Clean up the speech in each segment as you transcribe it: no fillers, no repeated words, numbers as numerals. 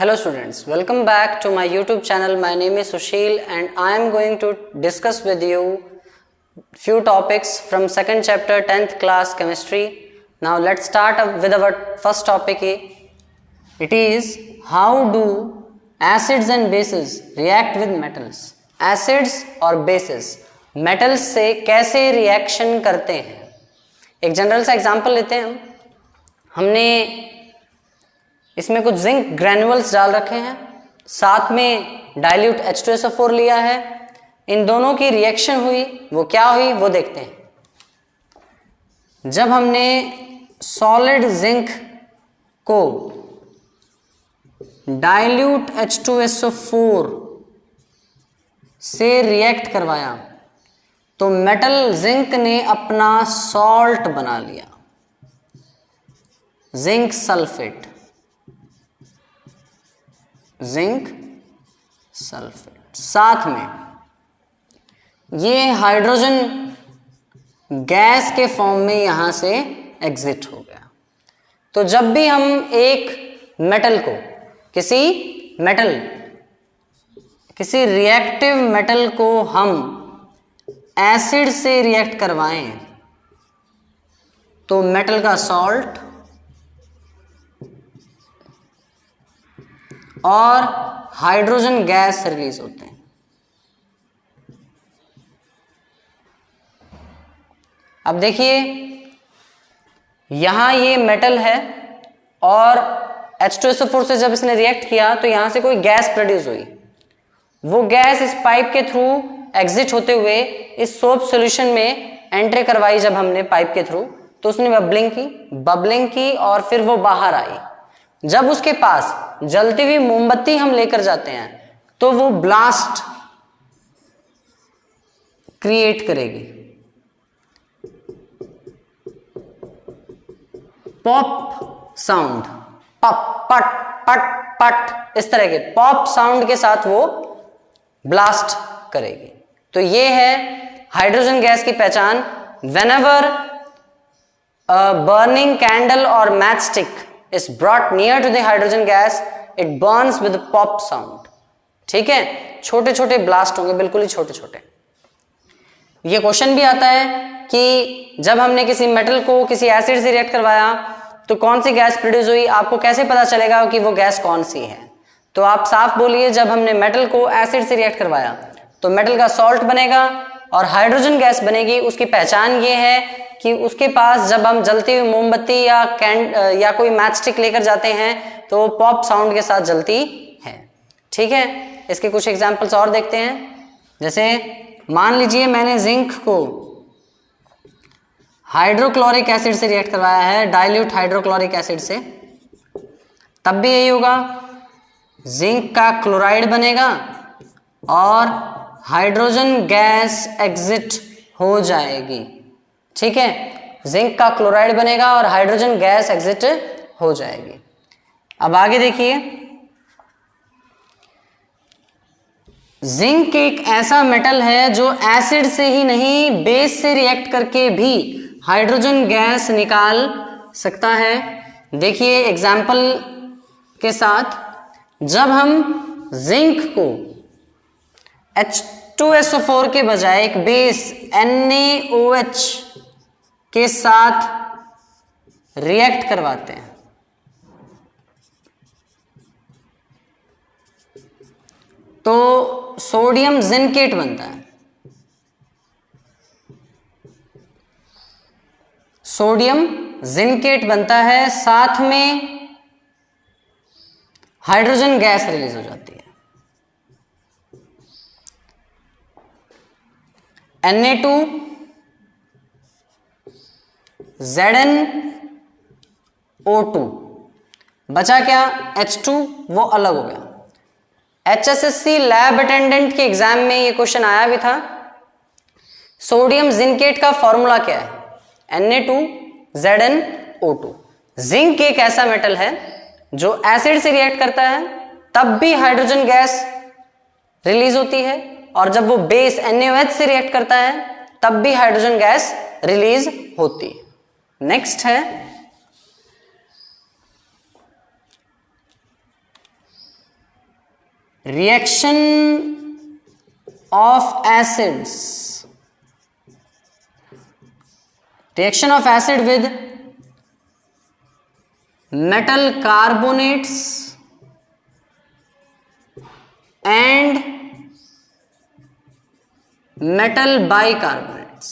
Hello students, welcome back to my YouTube channel. My name is Sushil and I am going to discuss with you few topics from second chapter 10th class chemistry. Now let's start with our first topic. It is how do acids and bases react with metals. Acids और bases metals से कैसे reaction करते हैं. एक general सा example लेते हैं हमने इसमें कुछ जिंक ग्रैन्युअल्स डाल रखे हैं, साथ में डाइल्यूट H2SO4 लिया है. इन दोनों की रिएक्शन हुई, वो क्या हुई वो देखते हैं. जब हमने सॉलिड जिंक को डाइल्यूट H2SO4 से रिएक्ट करवाया तो मेटल जिंक ने अपना सॉल्ट बना लिया, जिंक सल्फेट. जिंक सल्फेट साथ में ये हाइड्रोजन गैस के फॉर्म में यहां से एग्जिट हो गया. तो जब भी हम एक मेटल को किसी रिएक्टिव मेटल को हम एसिड से रिएक्ट करवाएं तो मेटल का सॉल्ट और हाइड्रोजन गैस रिलीज होते हैं. अब देखिए यहां ये मेटल है और H2SO4 से जब इसने रिएक्ट किया तो यहां से कोई गैस प्रोड्यूस हुई. वो गैस इस पाइप के थ्रू एग्जिट होते हुए इस सोप सॉल्यूशन में एंट्री करवाई. जब हमने पाइप के थ्रू तो उसने बबलिंग की और फिर वो बाहर आई. जब उसके पास जलती हुई मोमबत्ती हम लेकर जाते हैं तो वो ब्लास्ट क्रिएट करेगी. पॉप साउंड, पप पट पट पट, इस तरह के पॉप साउंड के साथ वो ब्लास्ट करेगी. तो ये है हाइड्रोजन गैस की पहचान. व्हेनेवर बर्निंग कैंडल और match stick is brought near to the hydrogen gas, it burns with a pop sound. ठीक है, छोटे छोटे ब्लास्ट होंगे, बिल्कुल ही छोटे छोटे. ये क्वेश्चन भी आता है कि जब हमने किसी मेटल को किसी एसिड से रिएक्ट करवाया तो कौन सी गैस प्रोड्यूस हुई, आपको कैसे पता चलेगा कि वो गैस कौन सी है. तो आप साफ बोलिए, जब हमने मेटल को एसिड से रिएक्ट करवाया तो मेटल का सॉल्ट बनेगा और हाइड्रोजन गैस बनेगी. उसकी पहचान ये है कि उसके पास जब हम जलती हुई मोमबत्ती या कोई मैच स्टिक लेकर जाते हैं तो वो पॉप साउंड के साथ जलती है. ठीक है, इसके कुछ एग्जांपल्स और देखते हैं. जैसे मान लीजिए मैंने जिंक को हाइड्रोक्लोरिक एसिड से रिएक्ट करवाया है, डाइल्यूट हाइड्रोक्लोरिक एसिड से, तब भी यही होगा. जिंक का क्लोराइड बनेगा और हाइड्रोजन गैस एग्जिट हो जाएगी. ठीक है, जिंक का क्लोराइड बनेगा और हाइड्रोजन गैस एग्जिट हो जाएगी. अब आगे देखिए, जिंक एक ऐसा मेटल है जो एसिड से ही नहीं बेस से रिएक्ट करके भी हाइड्रोजन गैस निकाल सकता है. देखिए एग्जाम्पल के साथ, जब हम जिंक को H2SO4 के बजाय एक बेस NaOH के साथ रिएक्ट करवाते हैं तो सोडियम जिनकेट बनता है. सोडियम जिनकेट बनता है, साथ में हाइड्रोजन गैस रिलीज हो जाती है. Na2 ZnO2 बचा क्या, H2, वो अलग हो गया. HSSC लैब अटेंडेंट के एग्जाम में ये क्वेश्चन आया भी था. सोडियम जिनकेट का फॉर्मूला क्या है, Na2ZnO2. जिंक एक ऐसा मेटल है जो एसिड से रिएक्ट करता है तब भी हाइड्रोजन गैस रिलीज होती है, और जब वो बेस NaOH से रिएक्ट करता है तब भी हाइड्रोजन गैस रिलीज होती है. नेक्स्ट है reaction of acids, reaction of acid with metal carbonates and metal bicarbonates.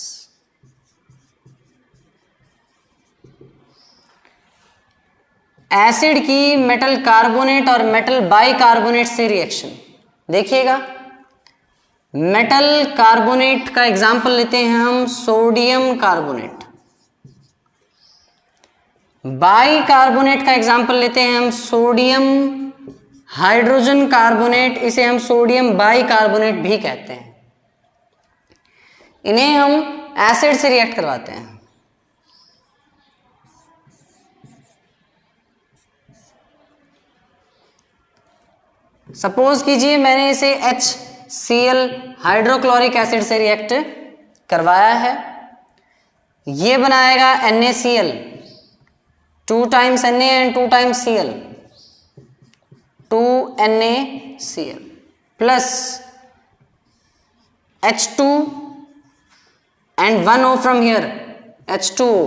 Acid की मेटल कार्बोनेट और मेटल बाइकार्बोनेट से रिएक्शन। देखिएगा, मेटल कार्बोनेट का एग्जाम्पल लेते हैं हम सोडियम कार्बोनेट, बाइकार्बोनेट का एग्जाम्पल लेते हैं हम सोडियम हाइड्रोजन कार्बोनेट, इसे हम सोडियम बाइकार्बोनेट भी कहते हैं। इन्हें हम एसिड से रिएक्ट करवाते हैं। सपोज कीजिए मैंने इसे HCl हाइड्रोक्लोरिक एसिड से रिएक्ट करवाया है, ये बनाएगा NaCl, 2 times Na and 2 times Cl, 2 NaCl plus H2 and 1 O from here, H2O,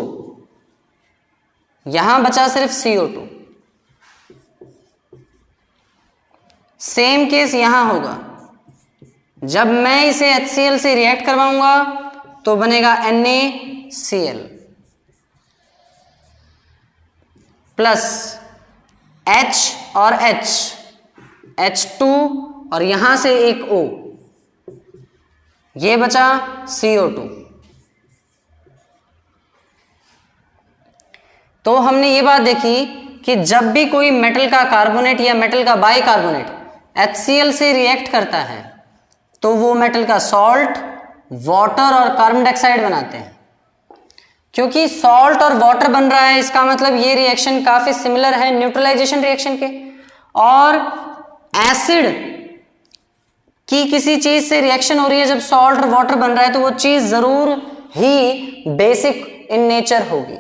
यहां बचा सिर्फ CO2। सेम केस यहां होगा, जब मैं इसे HCl से रिएक्ट करवाऊंगा तो बनेगा NaCl प्लस H और H, H2 और यहां से एक O, ये बचा CO2। तो हमने ये बात देखी कि जब भी कोई मेटल का कार्बोनेट या मेटल का बाइकार्बोनेट HCl से रिएक्ट करता है तो वो मेटल का सॉल्ट, वाटर और कार्बन डाइऑक्साइड बनाते हैं। क्योंकि सॉल्ट और वाटर बन रहा है, इसका मतलब ये रिएक्शन काफी सिमिलर है न्यूट्रलाइजेशन रिएक्शन के। और एसिड की किसी चीज से रिएक्शन हो रही है, जब सॉल्ट और वाटर बन रहा है तो वो चीज जरूर ही बेसिक इन नेचर होगी।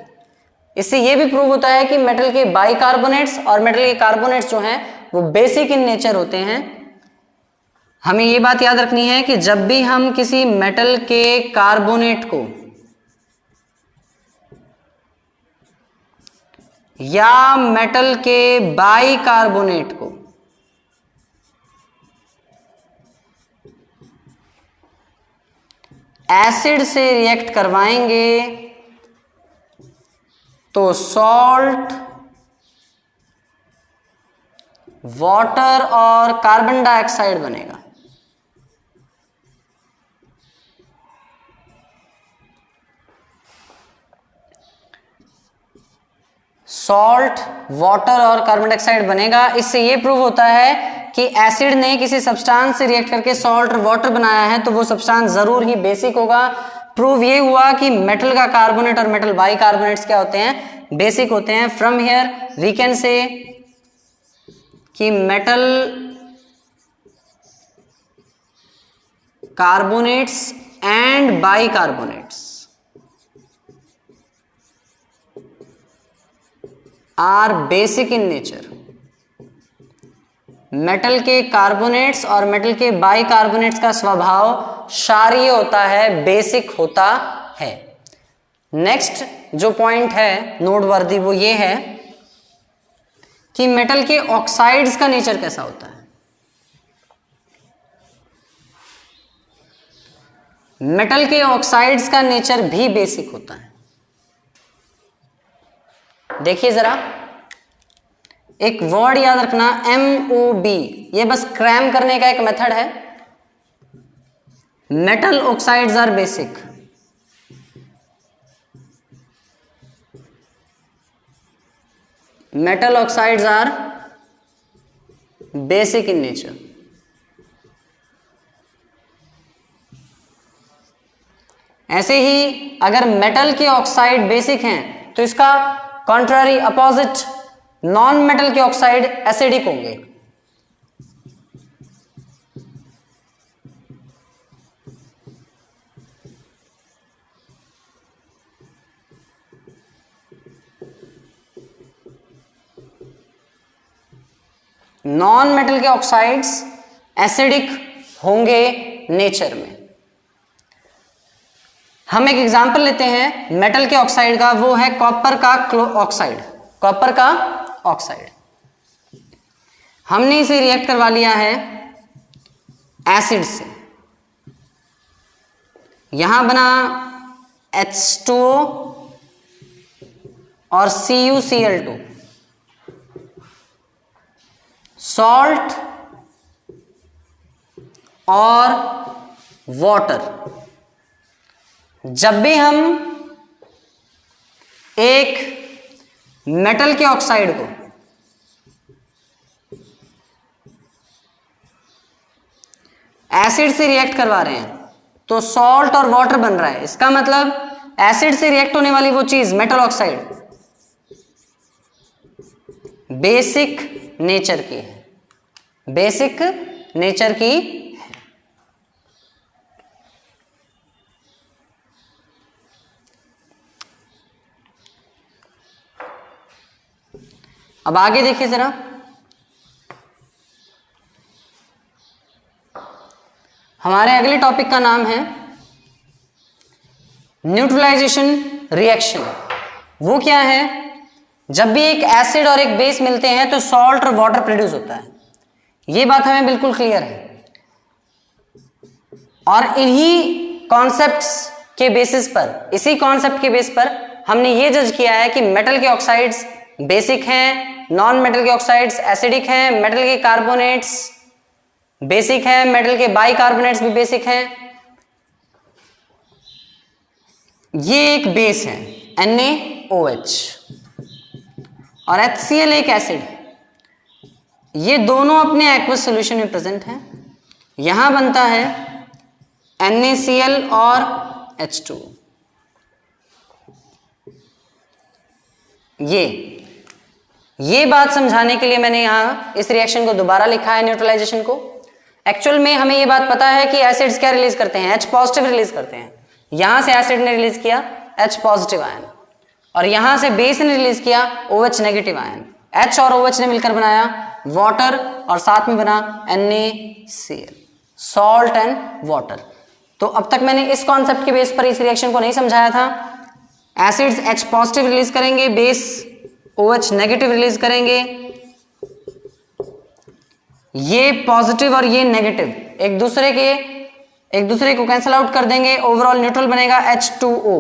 इससे ये भी प्रूव होता है कि मेटल के बाइकार्बोनेट्स और मेटल के कार्बोनेट्स जो हैं वो बेसिक इन नेचर होते हैं। हमें ये बात याद रखनी है कि जब भी हम किसी मेटल के कार्बोनेट को या मेटल के बाइकार्बोनेट को एसिड से रिएक्ट करवाएंगे तो सॉल्ट, वाटर और कार्बन डाइऑक्साइड बनेगा। सॉल्ट, वाटर और कार्बन डाइऑक्साइड बनेगा। इससे यह प्रूव होता है कि एसिड ने किसी सब्सटेंस से रिएक्ट करके सॉल्ट और वाटर बनाया है तो वो सब्सटेंस जरूर ही बेसिक होगा। प्रूव ये हुआ कि मेटल का कार्बोनेट और मेटल बाइकार्बोनेट्स क्या होते हैं, बेसिक होते हैं। From here we can say कि metal carbonates and bicarbonates are basic in nature. Metal के कार्बोनेट्स और मेटल के बाइकार्बोनेट्स का स्वभाव क्षारीय होता है, बेसिक होता है। नेक्स्ट जो पॉइंट है नोट वर्दी वो ये है कि मेटल के ऑक्साइड्स का नेचर कैसा होता है। मेटल के ऑक्साइड्स का नेचर भी बेसिक होता है। देखिए जरा, एक वर्ड याद रखना MOB, ये बस क्रैम करने का एक मेथड है। Metal oxides are basic. Metal oxides are basic in nature. ऐसे ही अगर मेटल के ऑक्साइड बेसिक हैं तो इसका कॉन्ट्रारी अपोजिट नॉन मेटल के ऑक्साइड एसिडिक होंगे। नॉन मेटल के ऑक्साइड्स एसिडिक होंगे नेचर में। हम एक एग्जांपल लेते हैं मेटल के ऑक्साइड का, वो है कॉपर का ऑक्साइड। कॉपर का ऑक्साइड हमने इसे रिएक्ट करवा लिया है एसिड से, यहां बना H2O और CuCl2, सॉल्ट और वाटर। जब भी हम एक मेटल के ऑक्साइड को एसिड से रिएक्ट करवा रहे हैं तो सॉल्ट और वाटर बन रहा है। इसका मतलब एसिड से रिएक्ट होने वाली वो चीज मेटल ऑक्साइड बेसिक नेचर की है, बेसिक नेचर की है। अब आगे देखिए जरा, हमारे अगले टॉपिक का नाम है न्यूट्रलाइजेशन रिएक्शन। वो क्या है? जब भी एक एसिड और एक बेस मिलते हैं तो सॉल्ट और वाटर प्रोड्यूस होता है। ये बात हमें बिल्कुल क्लियर है। और इन्हीं कॉन्सेप्ट्स के बेसिस पर, इसी कॉन्सेप्ट के बेस पर हमने ये जज किया है कि मेटल के ऑक्साइड्स बेसिक हैं, नॉन मेटल के ऑक्साइड्स एसिडिक हैं, मेटल के कार्बोनेट्स बेसिक है, मेटल के बाइकार्बोनेट्स भी बेसिक हैं। ये एक बेस है NaOH और HCl एक एसिड है। ये दोनों अपने एक्वस सॉल्यूशन में प्रेजेंट हैं। यहां बनता है NaCl और H2O। ये बात समझाने के लिए मैंने यहां इस रिएक्शन को दोबारा लिखा है, न्यूट्रलाइजेशन को। एक्चुअल में हमें ये बात पता है कि एसिड्स क्या रिलीज करते हैं, H पॉजिटिव रिलीज करते हैं। यहां से एसिड ने रिलीज किया H पॉजिटिव आयन और यहां से बेस ने रिलीज किया OH नेगेटिव आयन। H और OH ने मिलकर बनाया वाटर और साथ में बना NaCl, सॉल्ट एंड वाटर। तो अब तक मैंने इस कॉन्सेप्ट के बेस पर इस रिएक्शन को नहीं समझाया था। एसिड्स H पॉजिटिव रिलीज करेंगे, बेस OH नेगेटिव रिलीज करेंगे। ये पॉजिटिव और ये नेगेटिव एक दूसरे को कैंसिल आउट कर देंगे, ओवरऑल न्यूट्रल बनेगा H2O।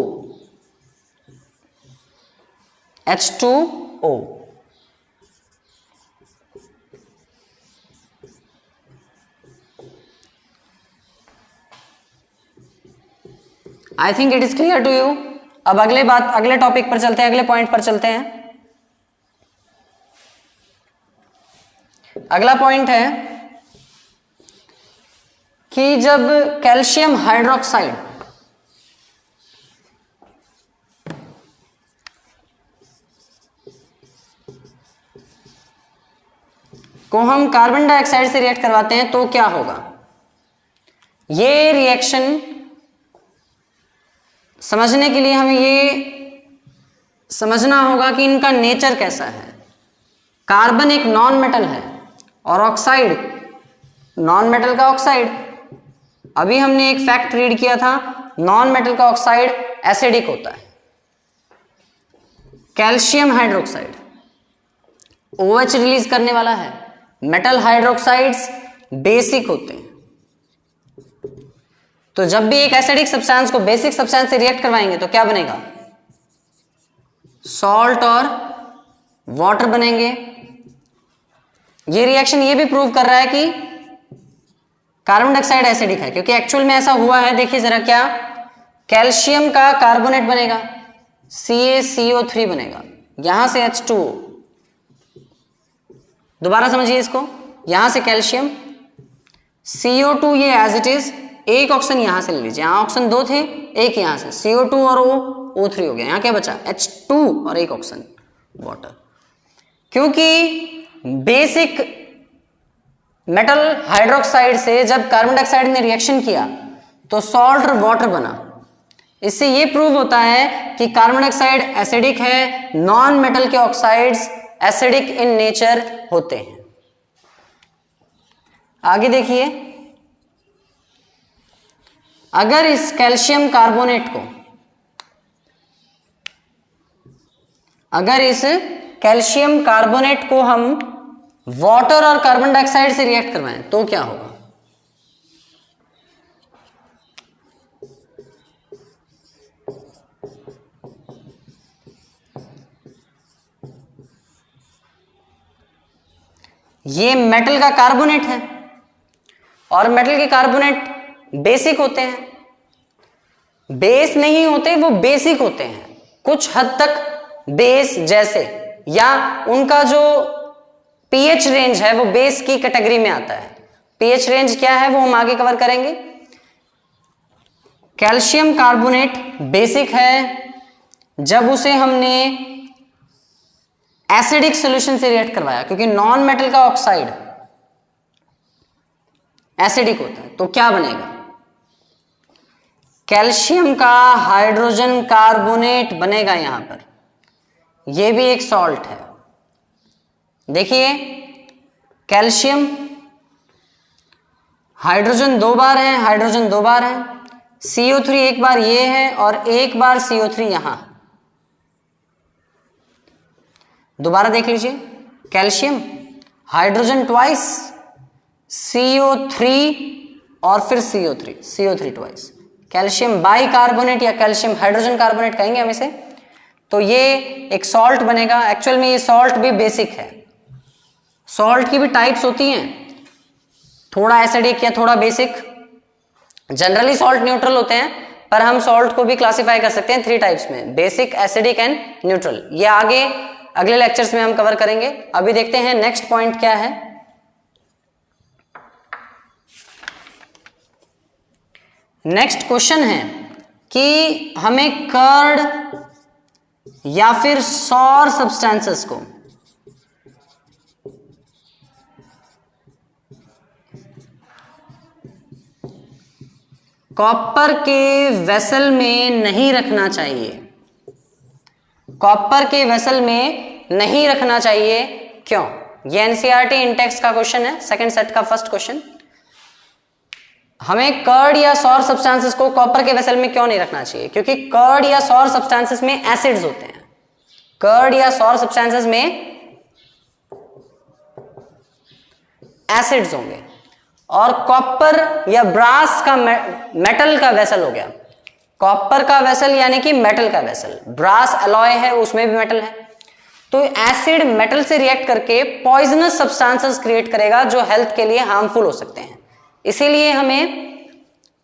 I think it is clear to you. अब अगले टॉपिक पर चलते हैं, अगले पॉइंट पर चलते हैं। अगला पॉइंट है कि जब कैल्शियम हाइड्रोक्साइड को हम कार्बन डाइऑक्साइड से रिएक्ट करवाते हैं तो क्या होगा। ये रिएक्शन समझने के लिए हमें ये समझना होगा कि इनका नेचर कैसा है। कार्बन एक नॉन मेटल है और ऑक्साइड नॉन मेटल का ऑक्साइड। अभी हमने एक फैक्ट रीड किया था, नॉन मेटल का ऑक्साइड एसिडिक होता है। कैल्शियम हाइड्रोक्साइड OH रिलीज करने वाला है, मेटल हाइड्रोक्साइड्स बेसिक होते हैं। तो जब भी एक एसिडिक सब्सटेंस को बेसिक सब्सटेंस से रिएक्ट करवाएंगे तो क्या बनेगा? सॉल्ट और वाटर बनेंगे। ये रिएक्शन ये भी प्रूव कर रहा है कि कार्बन डाइऑक्साइड एसिडिक है, क्योंकि एक्चुअल में ऐसा हुआ है। देखिए जरा, क्या कैल्शियम का कार्बोनेट बनेगा, CaCO3 बनेगा, यहां से H2O। दोबारा समझिए इसको, यहां से कैल्शियम, CO2 ये एज इट इज, एक ऑक्सीजन यहां से ले लीजिए, यहां ऑक्सीजन 2 थे, एक यहां से CO2 और O3 हो गया। यहां क्या बचा? H2 और एक ऑक्सीजन वाटर। क्योंकि बेसिक मेटल हाइड्रोक्साइड से जब कार्बन डाइऑक्साइड ने रिएक्शन किया तो सॉल्ट और वाटर बना। इससे ये प्रूव होता है कि कार्बन डाइऑक्साइड एसिडिक है, नॉन मेटल के ऑक्साइड्स एसिडिक इन नेचर होते हैं। आगे देखिए, अगर इस कैल्शियम कार्बोनेट को, अगर इस कैल्शियम कार्बोनेट को हम वाटर और कार्बन डाइऑक्साइड से रिएक्ट करवाएं तो क्या होगा? ये मेटल का कार्बोनेट है और मेटल के कार्बोनेट बेसिक होते हैं, बेस नहीं होते, वो बेसिक होते हैं, कुछ हद तक बेस जैसे, या उनका जो पीएच रेंज है वो बेस की कैटेगरी में आता है। पीएच रेंज क्या है वो हम आगे कवर करेंगे। कैल्शियम कार्बोनेट बेसिक है जब उसे हमने एसिडिक सॉल्यूशन से रिएक्ट करवाया, क्योंकि नॉन मेटल का ऑक्साइड एसिडिक होता है, तो क्या बनेगा? कैल्शियम का हाइड्रोजन कार्बोनेट बनेगा। यहां पर यह भी एक सॉल्ट है। देखिए, कैल्शियम, हाइड्रोजन 2 बार है, हाइड्रोजन 2 बार है, CO3 एक बार ये है और एक बार CO3 यहां। दोबारा देख लीजिए, कैल्शियम, हाइड्रोजन ट्वाइस, CO3 और फिर CO3 ट्वाइस, कैल्शियम बाइकार्बोनेट या कैल्शियम हाइड्रोजन कार्बोनेट कहेंगे हम इसे। तो ये एक सॉल्ट बनेगा। एक्चुअल में ये सॉल्ट भी बेसिक है। सॉल्ट की भी टाइप्स होती हैं, थोड़ा एसिडिक या थोड़ा बेसिक। जनरली सॉल्ट न्यूट्रल होते हैं, पर हम सॉल्ट को भी क्लासिफाई कर सकते हैं 3 टाइप्स में, बेसिक, एसिडिक एंड न्यूट्रल। ये आगे अगले लेक्चर्स में हम कवर करेंगे। अभी देखते हैं नेक्स्ट पॉइंट क्या है। नेक्स्ट क्वेश्चन है कि हमें कर्ड या फिर सौर सब्सटेंसेस को कॉपर के वेसल में नहीं रखना चाहिए। कॉपर के वेसल में नहीं रखना चाहिए, क्यों? ये एनसीईआरटी इंटेक्स का क्वेश्चन है, सेकंड सेट का फर्स्ट क्वेश्चन। हमें कर्ड या सौर सब्सटेंसेस को कॉपर के वेसल में क्यों नहीं रखना चाहिए? क्योंकि कर्ड या सौर सब्सटेंसेस में एसिड्स होते हैं। कर्ड या सौर सब्सटेंसेस में एसिड्स होंगे, और कॉपर या ब्रास का मेटल का वेसल हो गया। कॉपर का वेसल यानी कि मेटल का वेसल, ब्रास अलॉय है उसमें भी मेटल है। तो एसिड मेटल से रिएक्ट करके पॉइजनस सब्सटेंसेस क्रिएट करेगा जो हेल्थ के लिए हार्मफुल हो सकते हैं। इसीलिए हमें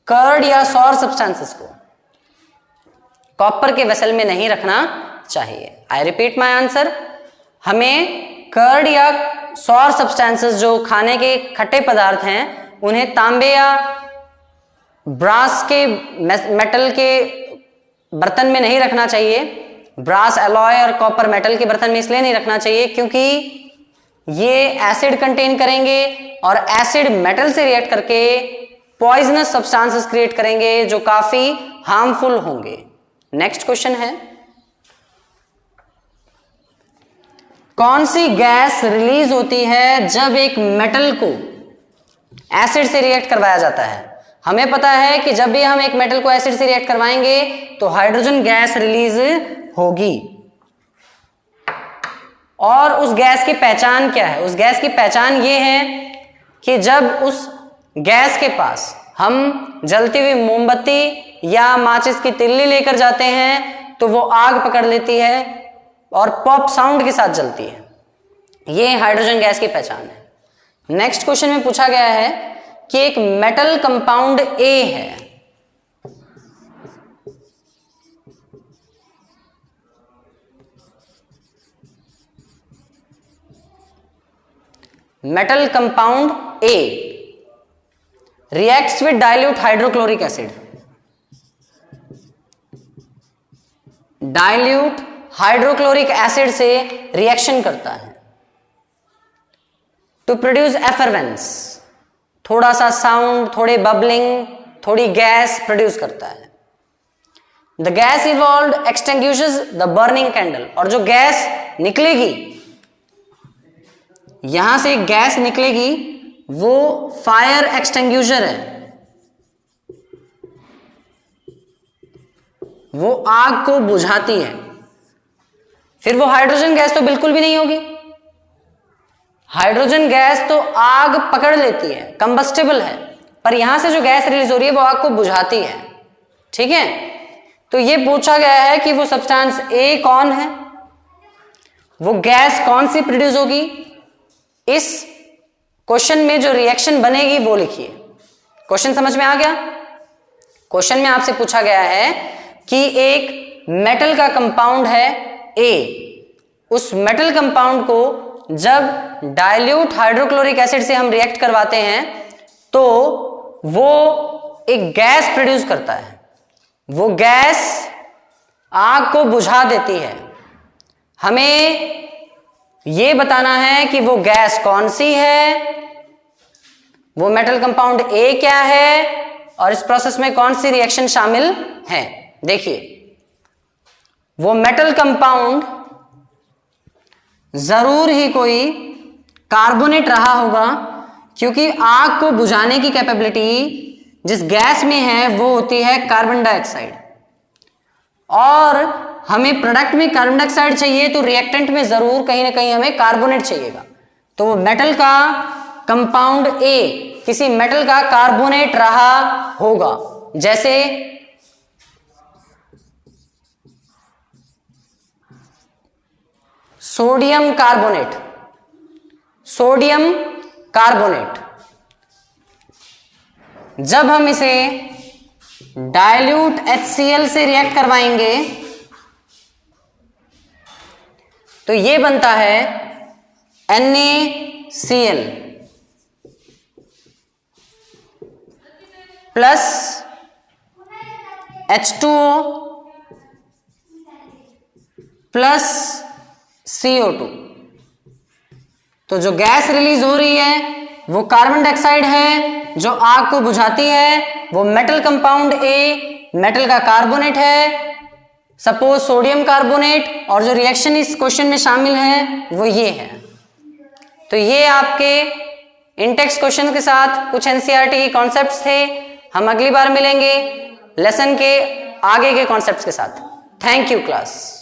कर्ड या सौर सब्सटेंसेस को कॉपर के वेसल में नहीं रखना चाहिए। आई रिपीट माय आंसर, हमें कर्ड या सौर सब्सटेंसेस जो खाने के खट्टे पदार्थ हैं उन्हें तांबे या ब्रास के मेटल के बर्तन में नहीं रखना चाहिए। ब्रास अलॉय और कॉपर मेटल के बर्तन में इसलिए नहीं रखना चाहिए क्योंकि ये एसिड कंटेन करेंगे और एसिड मेटल से रिएक्ट करके पॉइजनस सब्सटेंसेस क्रिएट करेंगे जो काफी हार्मफुल होंगे। नेक्स्ट क्वेश्चन है, कौन सी गैस रिलीज होती है जब एक मेटल को एसिड से रिएक्ट करवाया जाता है? हमें पता है कि जब भी हम एक मेटल को एसिड से रिएक्ट करवाएंगे तो हाइड्रोजन गैस रिलीज होगी। और उस गैस की पहचान क्या है? उस गैस की पहचान ये है कि जब उस गैस के पास हम जलती हुई मोमबत्ती या माचिस की तिल्ली लेकर जाते हैं तो वो आग पकड़ लेती है और पॉप साउंड के साथ जलती है। ये हाइड्रोजन गैस की पहचान है। नेक्स्ट क्वेश्चन में पूछा गया है कि एक मेटल कंपाउंड ए है, metal compound A reacts with dilute hydrochloric acid. Dilute hydrochloric acid से रिएक्शन करता है टू प्रोड्यूस एफरवेंस, थोड़ा सा साउंड, थोड़े बबलिंग, थोड़ी गैस प्रोड्यूस करता है। The gas evolve extinguishes the burning candle, और जो गैस निकलेगी, यहां से गैस निकलेगी वो फायर एक्सटिंग्विशर है, वो आग को बुझाती है। फिर वो हाइड्रोजन गैस तो बिल्कुल भी नहीं होगी। हाइड्रोजन गैस तो आग पकड़ लेती है, कंबस्टेबल है, पर यहां से जो गैस रिलीज हो रही है वो आग को बुझाती है। ठीक है, तो ये पूछा गया है कि वो सब्सटेंस ए कौन है, वो गैस कौन सी प्रोड्यूस होगी, इस क्वेश्चन में जो रिएक्शन बनेगी वो लिखिए। क्वेश्चन समझ में आ गया? क्वेश्चन में आपसे पूछा गया है कि एक मेटल का कंपाउंड है ए, उस मेटल कंपाउंड को जब डाइल्यूट हाइड्रोक्लोरिक एसिड से हम रिएक्ट करवाते हैं तो वो एक गैस प्रोड्यूस करता है, वो गैस आग को बुझा देती है। हमें यह बताना है कि वो गैस कौन सी है, वो मेटल कंपाउंड ए क्या है और इस प्रोसेस में कौन सी रिएक्शन शामिल है। देखिए, वो मेटल कंपाउंड जरूर ही कोई कार्बोनेट रहा होगा, क्योंकि आग को बुझाने की कैपेबिलिटी जिस गैस में है वो होती है कार्बन डाइऑक्साइड, और हमें प्रोडक्ट में कार्बन डाइऑक्साइड चाहिए तो रिएक्टेंट में जरूर कहीं ना कहीं हमें कार्बोनेट चाहिएगा। तो वो मेटल का कंपाउंड ए किसी मेटल का कार्बोनेट रहा होगा, जैसे सोडियम कार्बोनेट। सोडियम कार्बोनेट जब हम इसे डाइल्यूट HCl से रिएक्ट करवाएंगे तो ये बनता है NaCl plus H2O plus CO2। तो जो गैस रिलीज हो रही है वो कार्बन डाइऑक्साइड है जो आग को बुझाती है। वो मेटल कंपाउंड ए मेटल का कार्बोनेट है, सपोज सोडियम कार्बोनेट, और जो रिएक्शन इस क्वेश्चन में शामिल है वो ये है। तो ये आपके इंटेक्स क्वेश्चन के साथ कुछ एनसीईआरटी के कॉन्सेप्ट्स थे। हम अगली बार मिलेंगे लेसन के आगे के कॉन्सेप्ट्स के साथ। Thank you class.